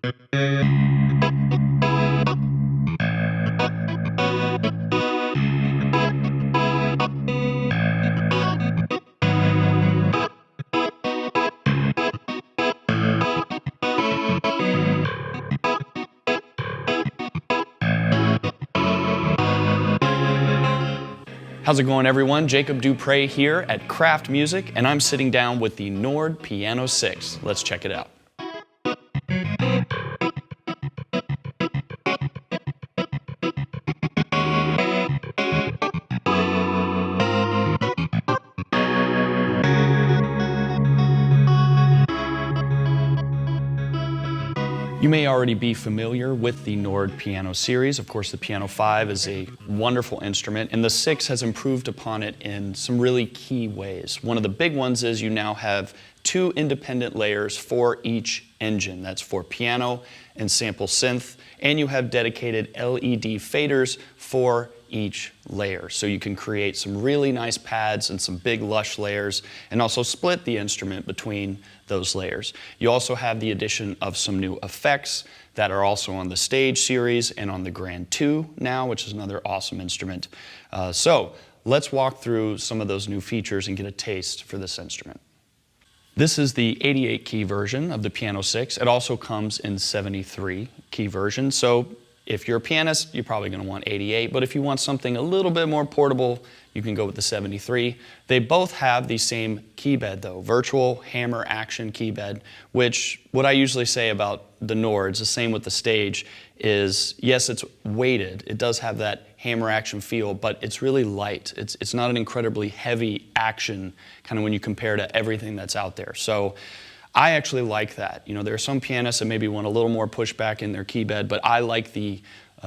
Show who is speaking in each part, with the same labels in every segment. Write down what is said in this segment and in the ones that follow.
Speaker 1: How's it going, everyone? Jacob Dupre here at Kraft Music, and I'm sitting down with the Nord Piano 6. Let's check it out. You may already be familiar with the Nord Piano series. Of course, the Piano 5 is a wonderful instrument, and the 6 has improved upon it in some really key ways. One of the big ones is you now have 2 independent layers for each engine. That's for piano and sample synth, and you have dedicated LED faders for each layer. So you can create some really nice pads and some big lush layers, and also split the instrument between those layers. You also have the addition of some new effects that are also on the Stage series and on the Grand 2 now, which is another awesome instrument. So let's walk through some of those new features and get a taste for this instrument. This is the 88 key version of the Piano 6. It also comes in 73 key version. So if you're a pianist, you're probably going to want 88, but if you want something a little bit more portable, you can go with the 73. They both have the same keybed though, virtual hammer action keybed, which what I usually say about the Nords, the same with the Stage, is yes, it's weighted. It does have that hammer action feel, but it's really light. It's not an incredibly heavy action kind of when you compare to everything that's out there. So I actually like that. You know, there are some pianists that maybe want a little more pushback in their keybed, but I like the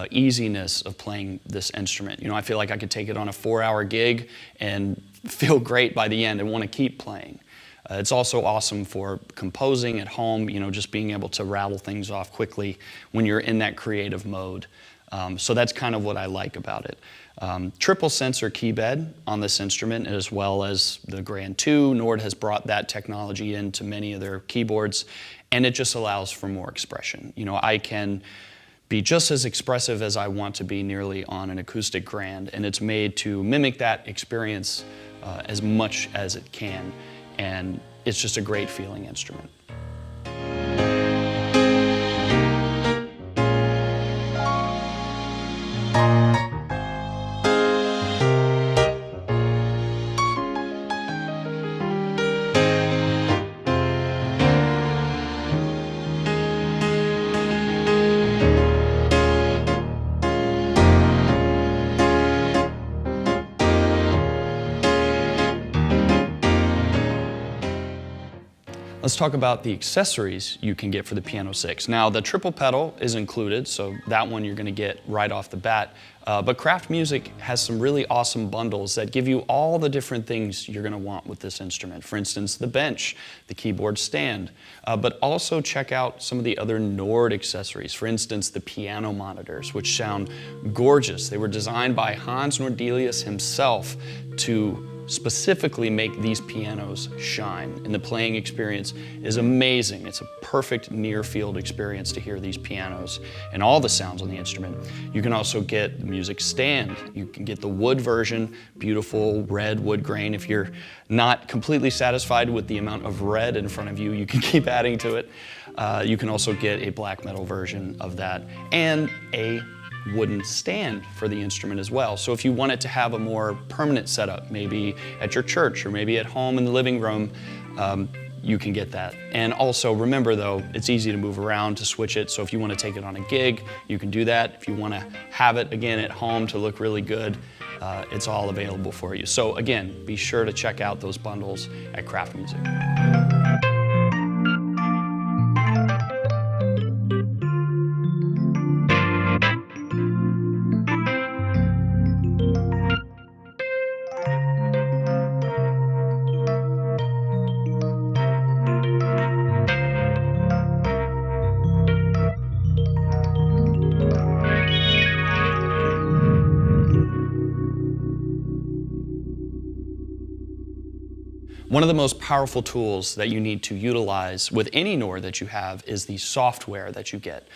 Speaker 1: easiness of playing this instrument. You know, I feel like I could take it on a 4-hour gig and feel great by the end and want to keep playing. It's also awesome for composing at home, you know, just being able to rattle things off quickly when you're in that creative mode. So that's kind of what I like about it. Triple sensor keybed on this instrument, as well as the Grand 2. Nord has brought that technology into many of their keyboards, and it just allows for more expression. You know, I can be just as expressive as I want to be nearly on an acoustic grand, and it's made to mimic that experience as much as it can, and it's just a great feeling instrument. Let's talk about the accessories you can get for the Piano 6. Now, the triple pedal is included, so that one you're going to get right off the bat. But Kraft Music has some really awesome bundles that give you all the different things you're going to want with this instrument. For instance, the bench, the keyboard stand, but also check out some of the other Nord accessories. For instance, the piano monitors, which sound gorgeous. They were designed by Hans Nordelius himself to specifically make these pianos shine, and the playing experience is amazing. It's a perfect near-field experience to hear these pianos and all the sounds on the instrument. You can also get the music stand. You can get the wood version, beautiful red wood grain. If you're not completely satisfied with the amount of red in front of you, you can keep adding to it. You can also get a black metal version of that and a wooden stand for the instrument as well. So if you want it to have a more permanent setup, maybe at your church or maybe at home in the living room, you can get that. And also remember though, it's easy to move around to switch it. So if you want to take it on a gig, you can do that. If you want to have it again at home to look really good, it's all available for you. So again, be sure to check out those bundles at Kraft Music. One of the most powerful tools that you need to utilize with any Nord that you have is the software that you get.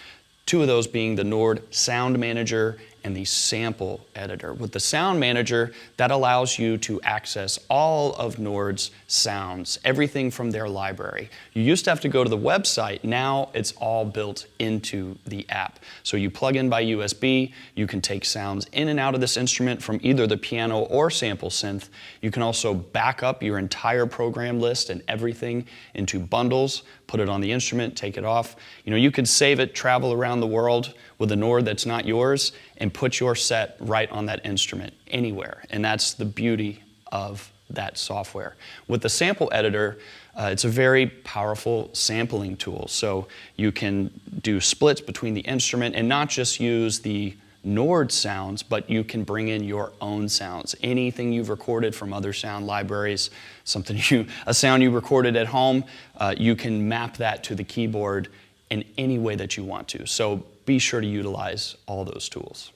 Speaker 1: Two of those being the Nord Sound Manager and the Sample Editor. With the Sound Manager, that allows you to access all of Nord's sounds, everything from their library. You used to have to go to the website, now it's all built into the app. So you plug in by USB, you can take sounds in and out of this instrument from either the piano or sample synth. You can also back up your entire program list and everything into bundles, put it on the instrument, take it off. You know, you could save it, travel around the world with a Nord that's not yours, and put your set right on that instrument anywhere. And that's the beauty of that software. With the sample editor, it's a very powerful sampling tool. So you can do splits between the instrument and not just use the Nord sounds, but you can bring in your own sounds. Anything you've recorded from other sound libraries, a sound you recorded at home, you can map that to the keyboard in any way that you want to. So be sure to utilize all those tools.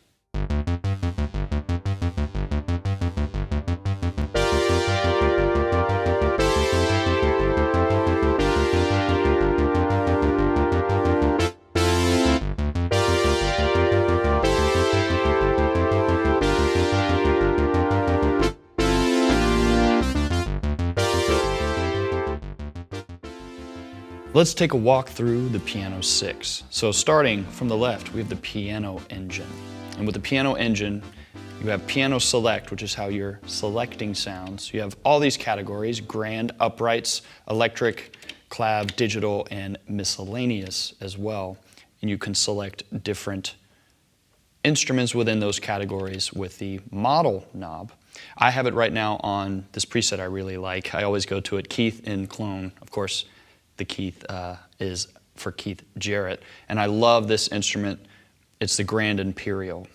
Speaker 1: Let's take a walk through the Piano 6. So starting from the left, we have the Piano Engine. And with the Piano Engine, you have Piano Select, which is how you're selecting sounds. You have all these categories: grand, uprights, electric, clav, digital, and miscellaneous as well. And you can select different instruments within those categories with the model knob. I have it right now on this preset I really like. I always go to it, Keith in Clone. Of course, the Keith is for Keith Jarrett. And I love this instrument. It's the Grand Imperial.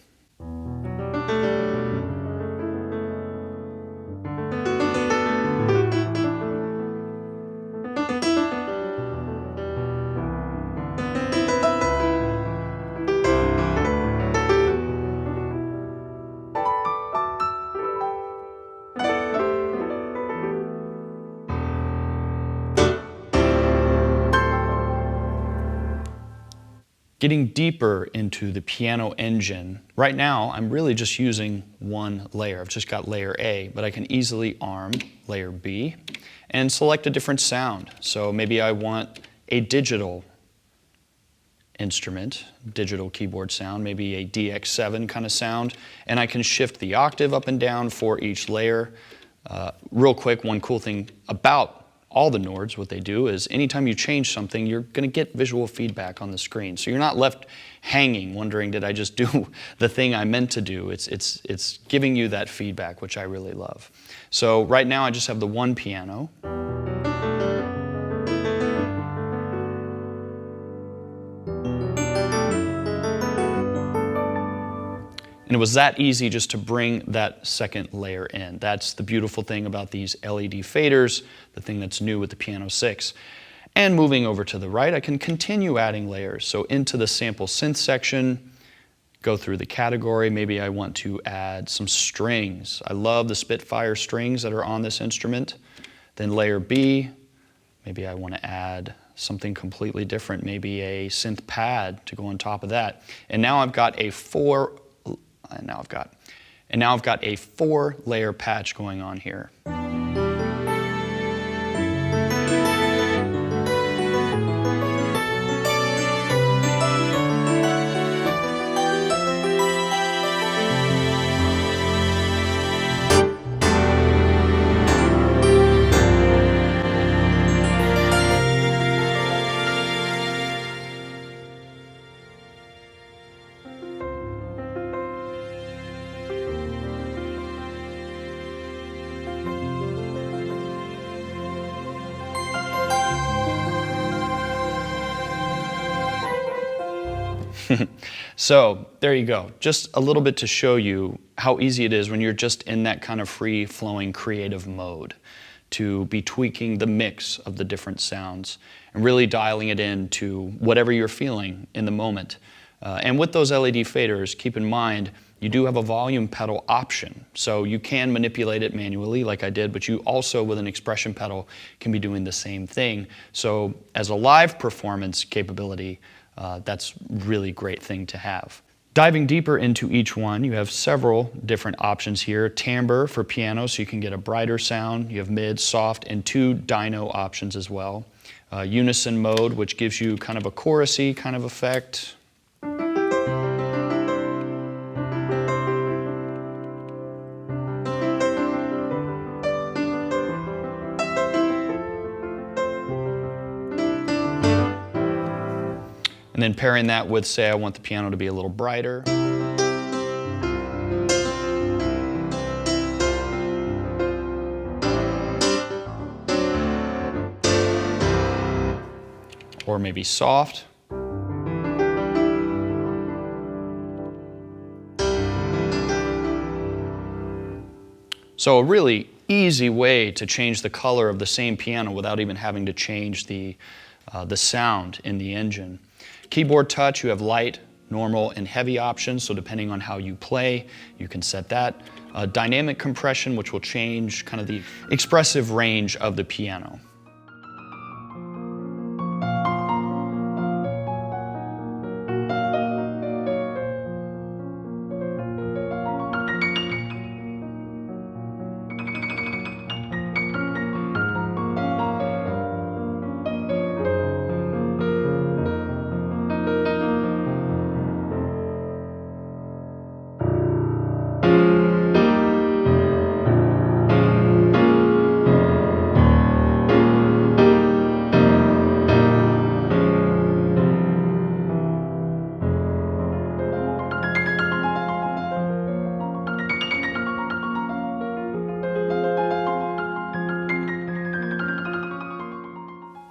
Speaker 1: Getting deeper into the Piano Engine, right now I'm really just using one layer. I've just got layer A, but I can easily arm layer B and select a different sound. So maybe I want a digital instrument, digital keyboard sound, maybe a DX7 kind of sound, and I can shift the octave up and down for each layer. Real quick, one cool thing about all the Nords, what they do is anytime you change something, you're going to get visual feedback on the screen. So you're not left hanging wondering, did I just do the thing I meant to do? It's giving you that feedback, which I really love. So right now I just have the one piano. And it was that easy just to bring that second layer in. That's the beautiful thing about these LED faders, the thing that's new with the Piano 6. And moving over to the right, I can continue adding layers. So into the sample synth section, go through the category. Maybe I want to add some strings. I love the Spitfire strings that are on this instrument. Then layer B, maybe I want to add something completely different, maybe a synth pad to go on top of that. And now I've got a four layer patch going on here. So there you go. Just a little bit to show you how easy it is when you're just in that kind of free-flowing creative mode to be tweaking the mix of the different sounds and really dialing it in to whatever you're feeling in the moment. And with those LED faders, keep in mind, you do have a volume pedal option. So you can manipulate it manually like I did, but you also, with an expression pedal, can be doing the same thing. So as a live performance capability, that's really great thing to have. Diving deeper into each one, you have several different options here. Timbre for piano, so you can get a brighter sound. You have mid, soft, and 2 dyno options as well. Unison mode, which gives you kind of a chorusy kind of effect. And then pairing that with, say, I want the piano to be a little brighter. Or maybe soft. So a really easy way to change the color of the same piano without even having to change the sound in the engine. Keyboard touch, you have light, normal, and heavy options, so depending on how you play, you can set that. Dynamic compression, which will change kind of the expressive range of the piano.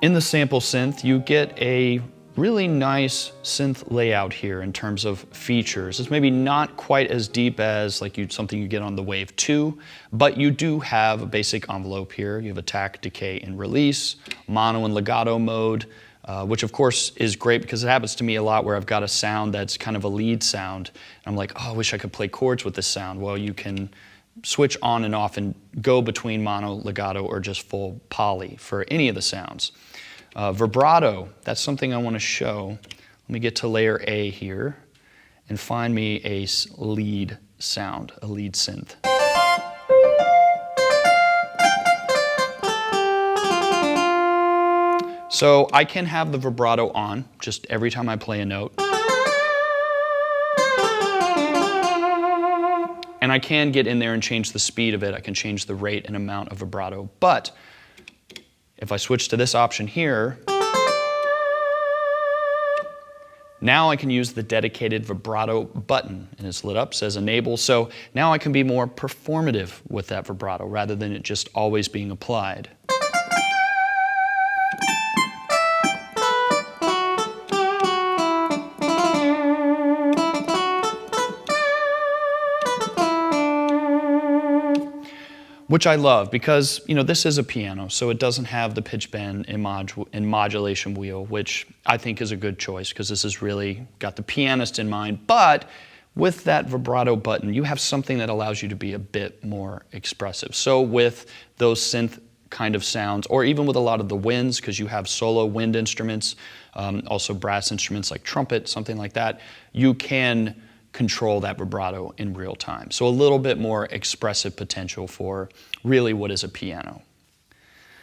Speaker 1: In the sample synth, you get a really nice synth layout here in terms of features. It's maybe not quite as deep as like something you get on the Wave 2, but you do have a basic envelope here. You have attack, decay, and release, mono and legato mode, which of course is great because it happens to me a lot where I've got a sound that's kind of a lead sound. And I'm like, oh, I wish I could play chords with this sound. Well, you can switch on and off and go between mono, legato, or just full poly for any of the sounds. Vibrato, that's something I want to show. Let me get to layer A here and find me a lead sound, a lead synth. So I can have the vibrato on just every time I play a note. And I can get in there and change the speed of it. I can change the rate and amount of vibrato. But if I switch to this option here, now I can use the dedicated vibrato button, and it's lit up, says enable. So now I can be more performative with that vibrato rather than it just always being applied. Which I love because, you know, this is a piano, so it doesn't have the pitch bend and modulation wheel, which I think is a good choice because this has really got the pianist in mind. But with that vibrato button, you have something that allows you to be a bit more expressive. So with those synth kind of sounds, or even with a lot of the winds, because you have solo wind instruments, also brass instruments like trumpet, something like that, you can control that vibrato in real time. So a little bit more expressive potential for really what is a piano.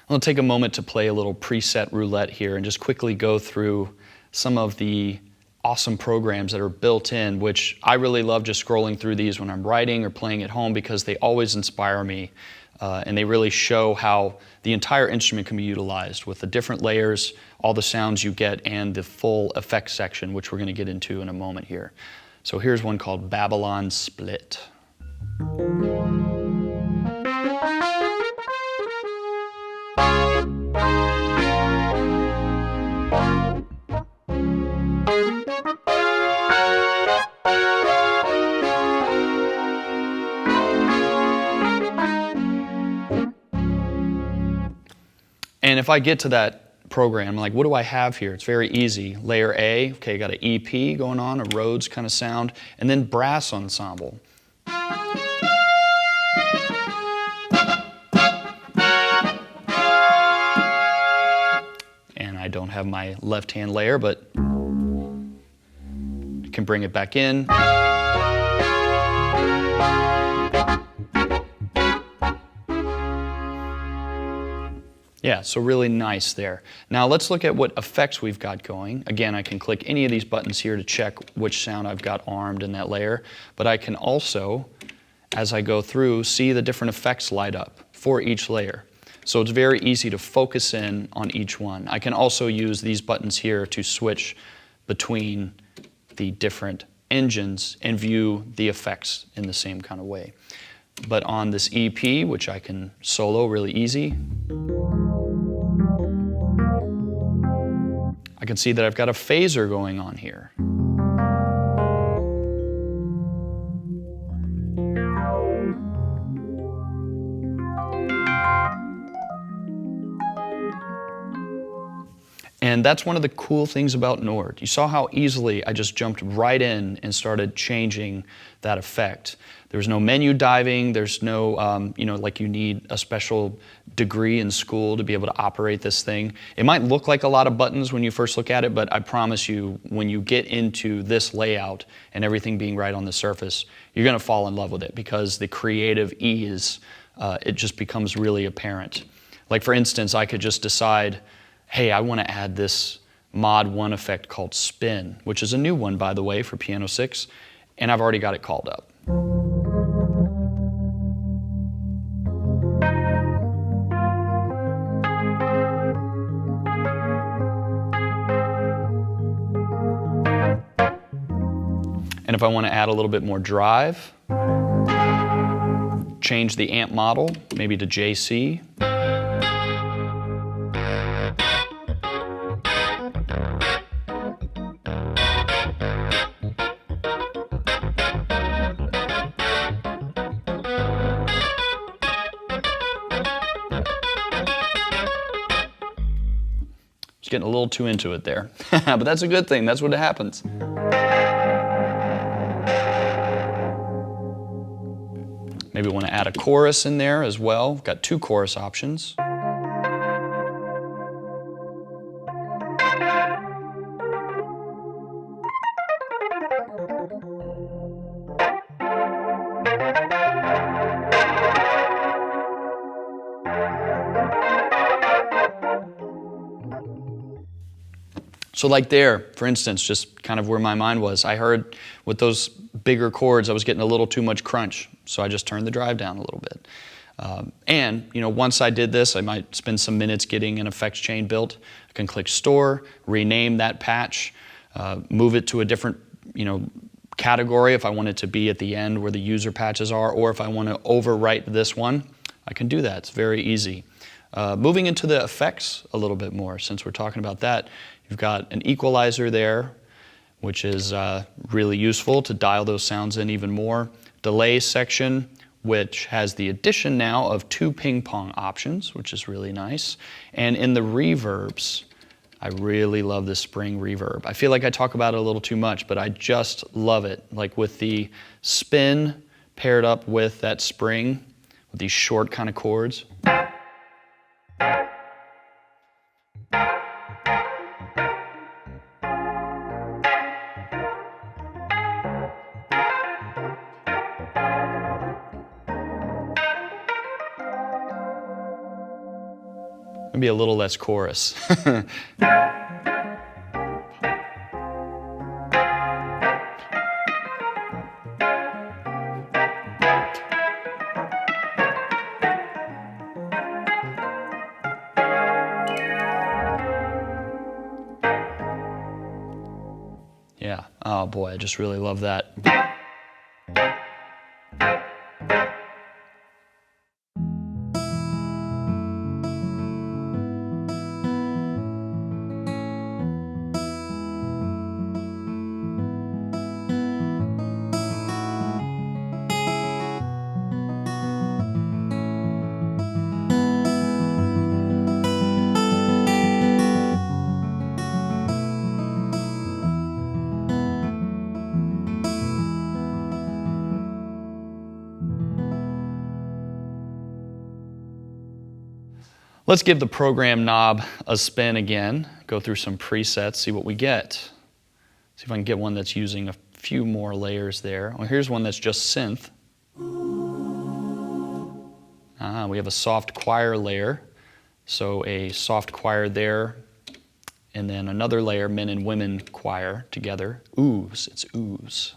Speaker 1: I'll take a moment to play a little preset roulette here and just quickly go through some of the awesome programs that are built in, which I really love just scrolling through these when I'm writing or playing at home because they always inspire me and they really show how the entire instrument can be utilized with the different layers, all the sounds you get, and the full effects section, which we're going to get into in a moment here. So here's one called Babylon Split. And if I get to that program. I'm like, what do I have here? It's very easy. Layer A, okay, got an EP going on, a Rhodes kind of sound, and then brass ensemble. And I don't have my left-hand layer, but I can bring it back in. Yeah, so really nice there. Now let's look at what effects we've got going. Again, I can click any of these buttons here to check which sound I've got armed in that layer, but I can also, as I go through, see the different effects light up for each layer. So it's very easy to focus in on each one. I can also use these buttons here to switch between the different engines and view the effects in the same kind of way. But on this EP, which I can solo really easy, I can see that I've got a phaser going on here. And that's one of the cool things about Nord. You saw how easily I just jumped right in and started changing that effect. There's no menu diving, there's no, like you need a special degree in school to be able to operate this thing. It might look like a lot of buttons when you first look at it, but I promise you, when you get into this layout and everything being right on the surface, you're gonna fall in love with it because the creative ease, it just becomes really apparent. Like for instance, I could just decide, hey, I want to add this Mod 1 effect called Spin, which is a new one, by the way, for Piano 6, and I've already got it called up. And if I want to add a little bit more drive, change the amp model, maybe to JC. Getting a little too into it there, but that's a good thing. That's what happens. Maybe want to add a chorus in there as well. Got two chorus options. So like there, for instance, just kind of where my mind was, I heard with those bigger chords, I was getting a little too much crunch. So I just turned the drive down a little bit. And once I did this, I might spend some minutes getting an effects chain built. I can click Store, rename that patch, move it to a different category if I want it to be at the end where the user patches are, or if I want to overwrite this one, I can do that. It's very easy. Moving into the effects a little bit more, since we're talking about that, you've got an equalizer there, which is really useful to dial those sounds in even more. Delay section, which has the addition now of 2 ping pong options, which is really nice. And in the reverbs, I really love this spring reverb. I feel like I talk about it a little too much, but I just love it. Like with the spin paired up with that spring, with these short kind of chords. Maybe a little less chorus. Yeah, oh boy, I just really love that. Let's give the program knob a spin again, go through some presets, see what we get. See if I can get one that's using a few more layers there. Well, here's one that's just synth. We have a soft choir layer, so a soft choir there, and then another layer, men and women choir together. Ooze, it's ooze.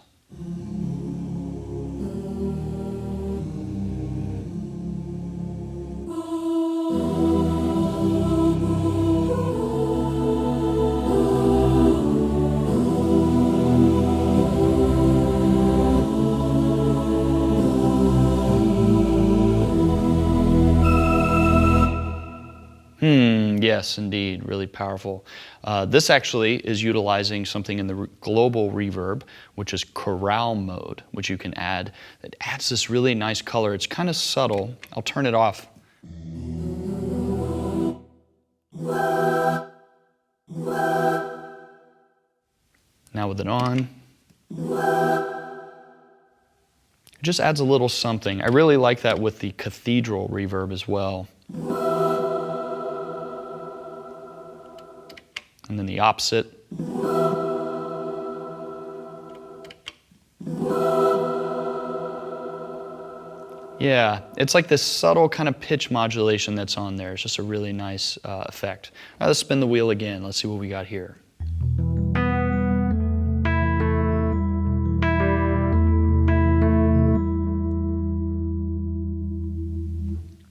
Speaker 1: Yes, indeed, really powerful. This actually is utilizing something in the global reverb, which is chorale mode, which you can add. It adds this really nice color. It's kind of subtle. I'll turn it off. Now with it on. It just adds a little something. I really like that with the cathedral reverb as well. And then the opposite. Yeah, it's like this subtle kind of pitch modulation that's on there. It's just a really nice effect. Now let's spin the wheel again. Let's see what we got here.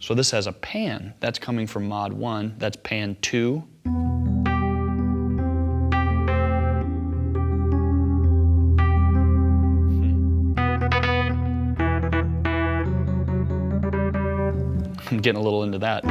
Speaker 1: So this has a pan. That's coming from mod 1. That's pan 2. I'm getting a little into that. A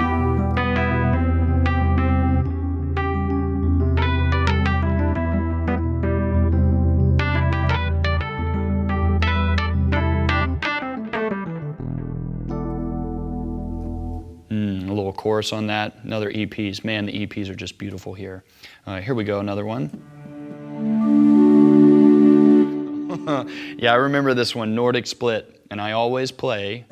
Speaker 1: little chorus on that. Another EPs. Man, the EPs are just beautiful here. Here we go, another one. Yeah, I remember this one, Nordic Split, and I always play.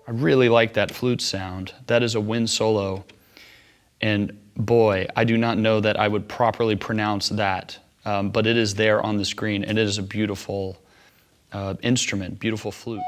Speaker 1: I really like that flute sound. That is a wind solo. And boy, I do not know that I would properly pronounce that, but it is there on the screen, and it is a beautiful instrument, beautiful flute.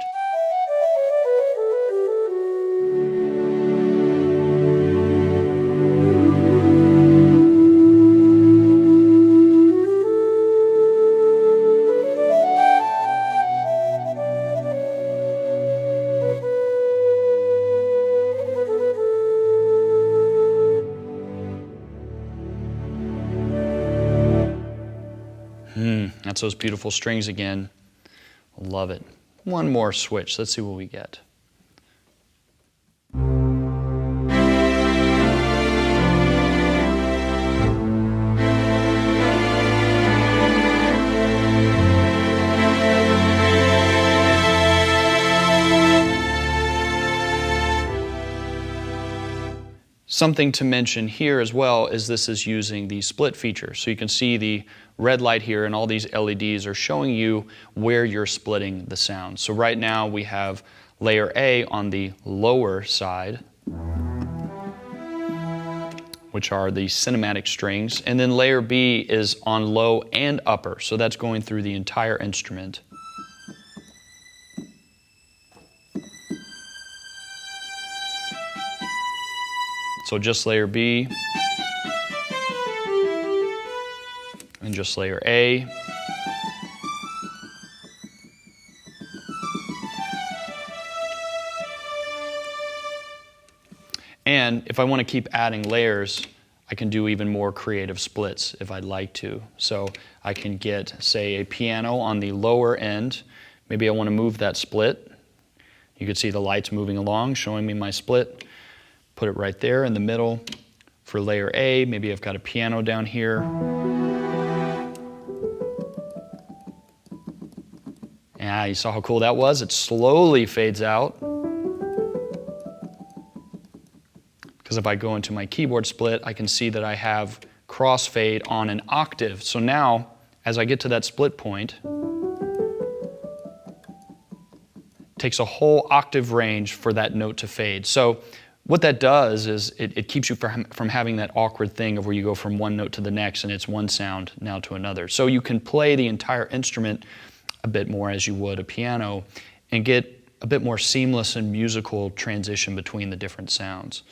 Speaker 1: That's those beautiful strings again. Love it. One more switch. Let's see what we get. Something to mention here as well is this is using the split feature. So you can see the red light here and all these LEDs are showing you where you're splitting the sound. So right now we have layer A on the lower side, which are the cinematic strings, and then layer B is on low and upper. So that's going through the entire instrument. So just layer B, and just layer A. And if I want to keep adding layers, I can do even more creative splits if I'd like to. So I can get, say, a piano on the lower end. Maybe I want to move that split. You can see the lights moving along, showing me my split. Put it right there in the middle. For layer A, maybe I've got a piano down here. Yeah, you saw how cool that was? It slowly fades out. because if I go into my keyboard split, I can see that I have crossfade on an octave. So now, as I get to that split point, it takes a whole octave range for that note to fade. So what that does is it keeps you from having that awkward thing of where you go from one note to the next and it's one sound now to another. So you can play the entire instrument a bit more as you would a piano and get a bit more seamless and musical transition between the different sounds.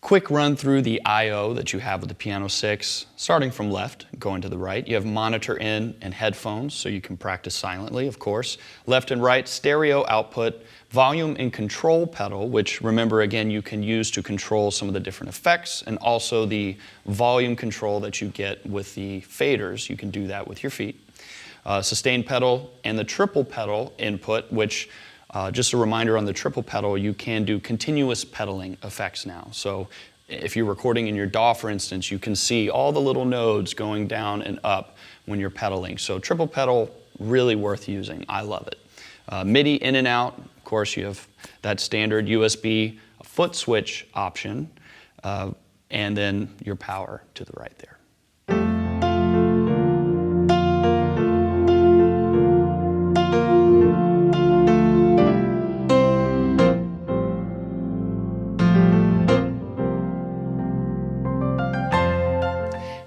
Speaker 1: Quick run through the I/O that you have with the Piano 6, starting from left, going to the right. You have monitor in and headphones, so you can practice silently, of course. Left and right, stereo output, volume and control pedal, which remember again you can use to control some of the different effects, and also the volume control that you get with the faders. You can do that with your feet. Sustain pedal and the triple pedal input, which just a reminder on the triple pedal, you can do continuous pedaling effects now. So if you're recording in your DAW, for instance, you can see all the little nodes going down and up when you're pedaling. So triple pedal, really worth using. I love it. MIDI in and out, of course, you have that standard USB foot switch option, and then your power to the right there.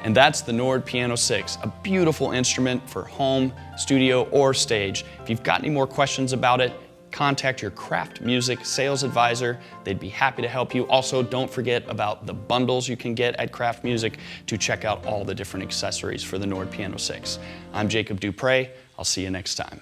Speaker 1: And that's the Nord Piano 6, a beautiful instrument for home, studio, or stage. If you've got any more questions about it, contact your Kraft Music sales advisor. They'd be happy to help you. Also, don't forget about the bundles you can get at Kraft Music to check out all the different accessories for the Nord Piano 6. I'm Jacob Dupre. I'll see you next time.